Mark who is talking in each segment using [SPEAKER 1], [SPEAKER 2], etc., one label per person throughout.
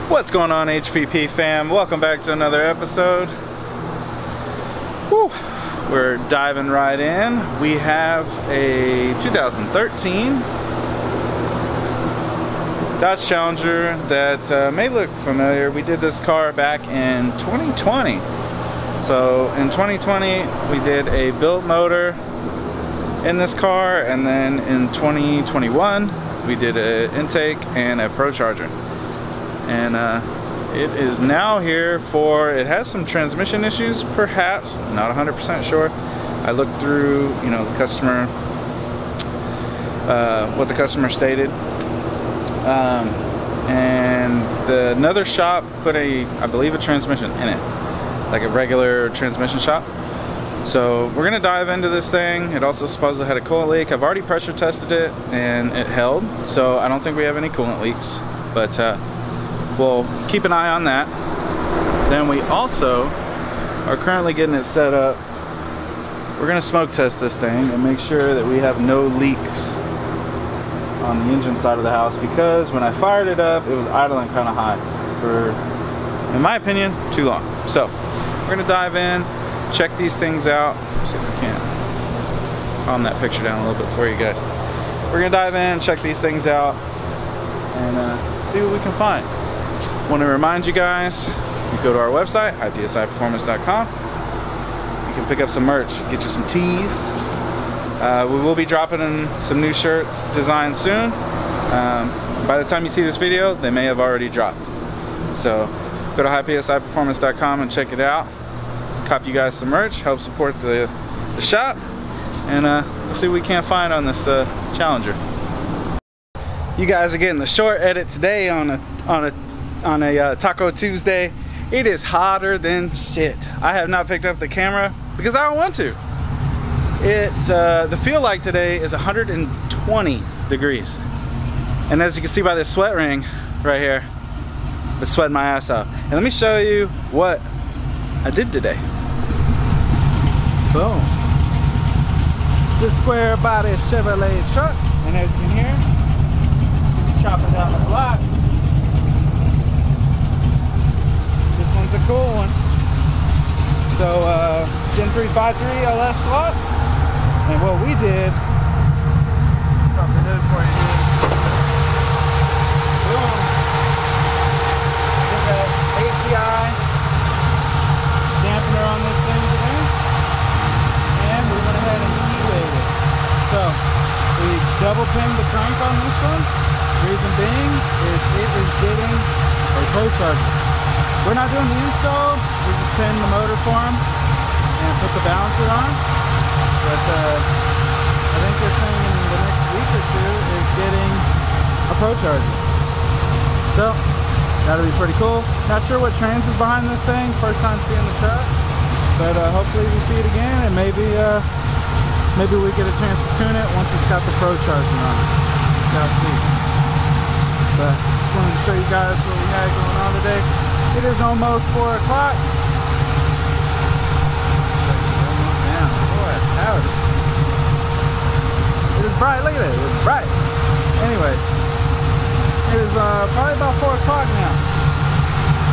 [SPEAKER 1] What's going on, HPP fam? Welcome back to another episode. Woo. We're diving right in. We have a 2013 Dodge Challenger that may look familiar. We did this car back in 2020. So in 2020 we did a built motor in this car, and then in 2021 we did an intake and a Pro Charger. And it is now here for, it has some transmission issues, perhaps, not 100% sure. I looked through, you know, the customer, what the customer stated. And another shop put I believe a transmission in it, like a regular transmission shop. So we're gonna dive into this thing. It also supposedly had a coolant leak. I've already pressure tested it and it held, so I don't think we have any coolant leaks, but we'll keep an eye on that. Then we also are currently getting it set up. We're gonna smoke test this thing and make sure that we have no leaks on the engine side of the house, because when I fired it up, it was idling kind of high for, in my opinion, too long. So we're gonna dive in, check these things out. See if we can calm that picture down a little bit for you guys. We're gonna dive in, check these things out, and see what we can find. Want to remind you guys, you go to our website, ipsiperformance.com. You can pick up some merch, get you some tees. We will be dropping in some new shirts designed soon. By the time you see this video, they may have already dropped. So go to ipsiperformance.com and check it out. Cop you guys some merch, help support the shop, and let's see what we can't find on this Challenger. You guys are getting the short edit today on a Taco Tuesday. It is hotter than shit. I have not picked up the camera because I don't want to. The feel like today is 120 degrees, and as you can see by this sweat ring right here, it's sweating my ass out. And let me show you what I did today. Boom. This square body Chevrolet truck, and as you can hear, she's chopping down the block. This one's a cool one. So Gen 353 LS slot, and what we did, drop the hood for you, boom, get that ATI dampener on this thing today, and we went ahead and E-weighted it. So we double pinned the crank on this one. Reason being is it is getting a Pro Charger. We're not doing the install, we just pinned the motor for him and put the balancer on. But I think this thing in the next week or two is getting a Pro Charger. So that'll be pretty cool. Not sure what trans is behind this thing, first time seeing the truck, but hopefully we see it again, and maybe we get a chance to tune it once it's got the Pro Charger on it. Shall see. But just wanted to show you guys what we had going on today. It is almost 4 o'clock. Damn, boy, howdy. It is bright, look at it, it's bright. Anyway, it is probably about 4 o'clock now.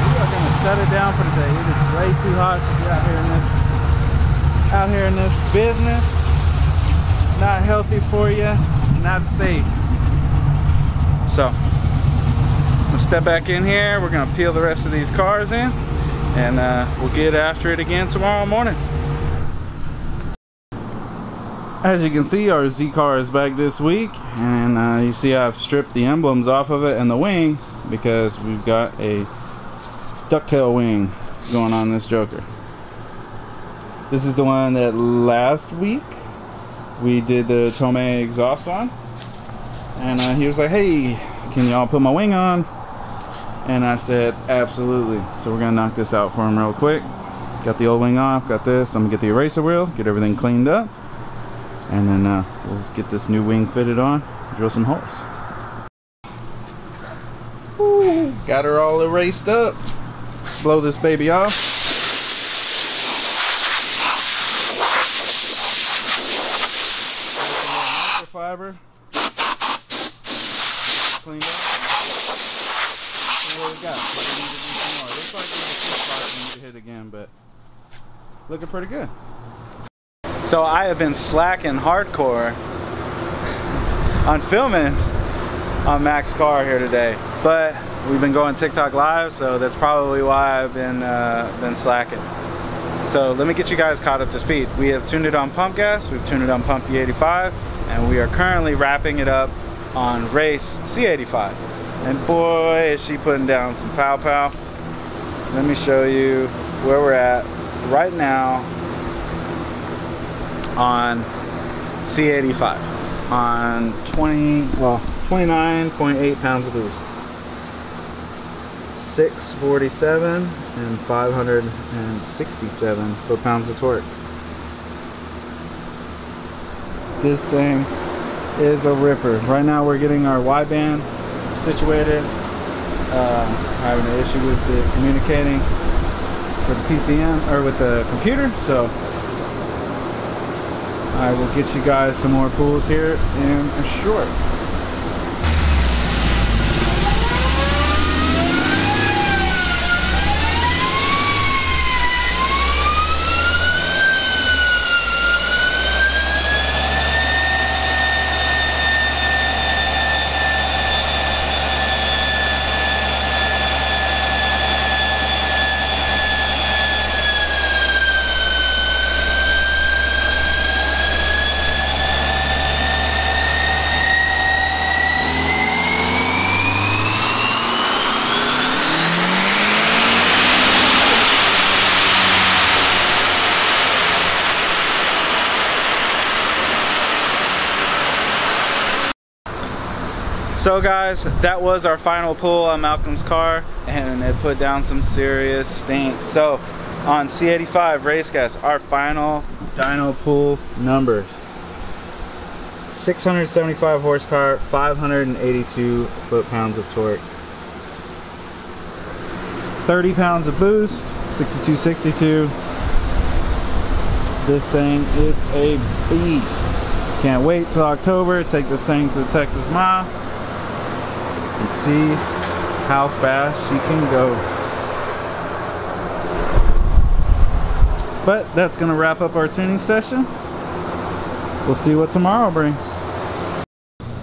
[SPEAKER 1] We are gonna shut it down for today. It is way too hot to be out here in this business. Not healthy for you, not safe. So let's step back in here. We're gonna peel the rest of these cars in, and we'll get after it again tomorrow morning. As you can see, our Z car is back this week, and you see I've stripped the emblems off of it and the wing because we've got a ducktail wing going on this Joker. This is the one that last week we did the Tomei exhaust on, and he was like, hey, can y'all put my wing on? And I said absolutely. So we're gonna knock this out for him real quick. Got the old wing off, got this. I'm gonna get the eraser wheel, get everything cleaned up, and then we'll get this new wing fitted on, drill some holes. Ooh, got her all erased up. Blow this baby off. Microfiber cleaned up. what we got. So we need to do some more. Looks like there's a few spots we need to hit again, but looking pretty good. So I have been slacking hardcore on filming on Mac's car here today, but we've been going TikTok live, so that's probably why I've been slacking. So let me get you guys caught up to speed. We have tuned it on pump gas, we've tuned it on pump E85, and we are currently wrapping it up on race C85. And boy, is she putting down some pow pow. Let me show you where we're at right now on C85 on 29.8 pounds of boost, 647 and 567 foot-pounds of torque. This thing is a ripper. Right now we're getting our wideband situated. Having an issue with the communicating with the PCM or with the computer, so I will get you guys some more pulls here in a short. So guys, that was our final pull on Malcolm's car, and it put down some serious stink. So on C85 race gas, our final dyno pull numbers: 675 horsepower, 582 foot-pounds of torque, 30 pounds of boost, 6262. This thing is a beast. Can't wait till October, take this thing to the Texas Mile and see how fast she can go. But that's gonna wrap up our tuning session. We'll see what tomorrow brings.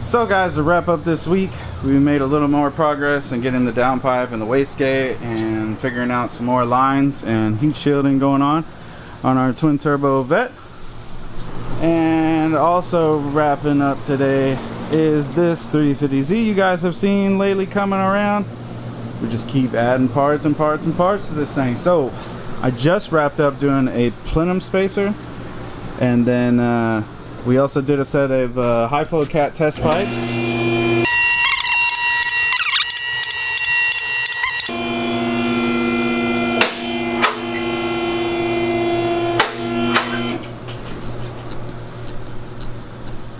[SPEAKER 1] So guys, to wrap up this week, we made a little more progress in getting the downpipe and the wastegate and figuring out some more lines and heat shielding going on our twin turbo Vet. And also wrapping up today is this 350Z you guys have seen lately coming around. We just keep adding parts and parts and parts to this thing. So I just wrapped up doing a plenum spacer, and then we also did a set of high flow cat test pipes.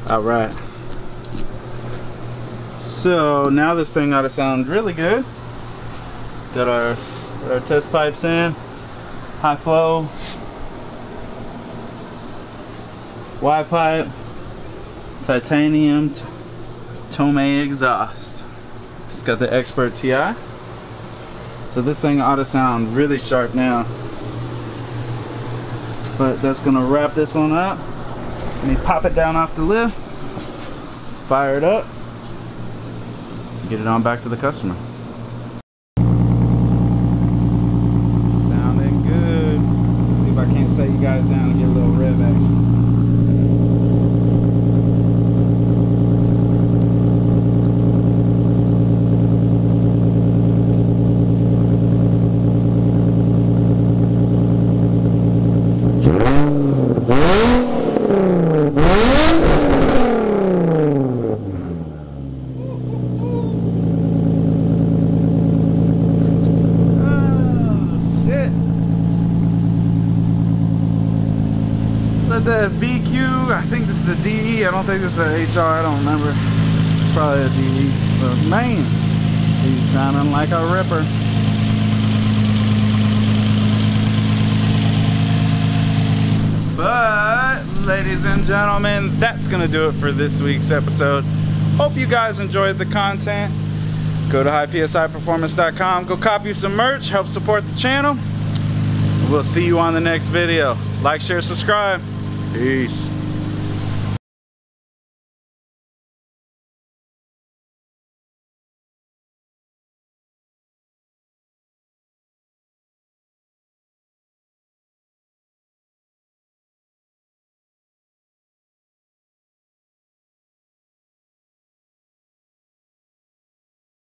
[SPEAKER 1] All right. So now this thing ought to sound really good. Got our test pipes in, high flow, Y pipe, titanium Tomei exhaust. It's got the Expert TI. So this thing ought to sound really sharp now. But that's gonna wrap this one up. Let me pop it down off the lift, fire it up, get it on back to the customer. Sounding good. Let's see if I can't set you guys down and get a little rev action. The VQ, I think this is a DE. I don't think this is a HR. I don't remember. Probably a DE. But man, she's sounding like a ripper. But ladies and gentlemen, that's gonna do it for this week's episode. Hope you guys enjoyed the content. Go to highpsiperformance.com, go copy some merch, help support the channel. We'll see you on the next video. Like, share, subscribe. Peace.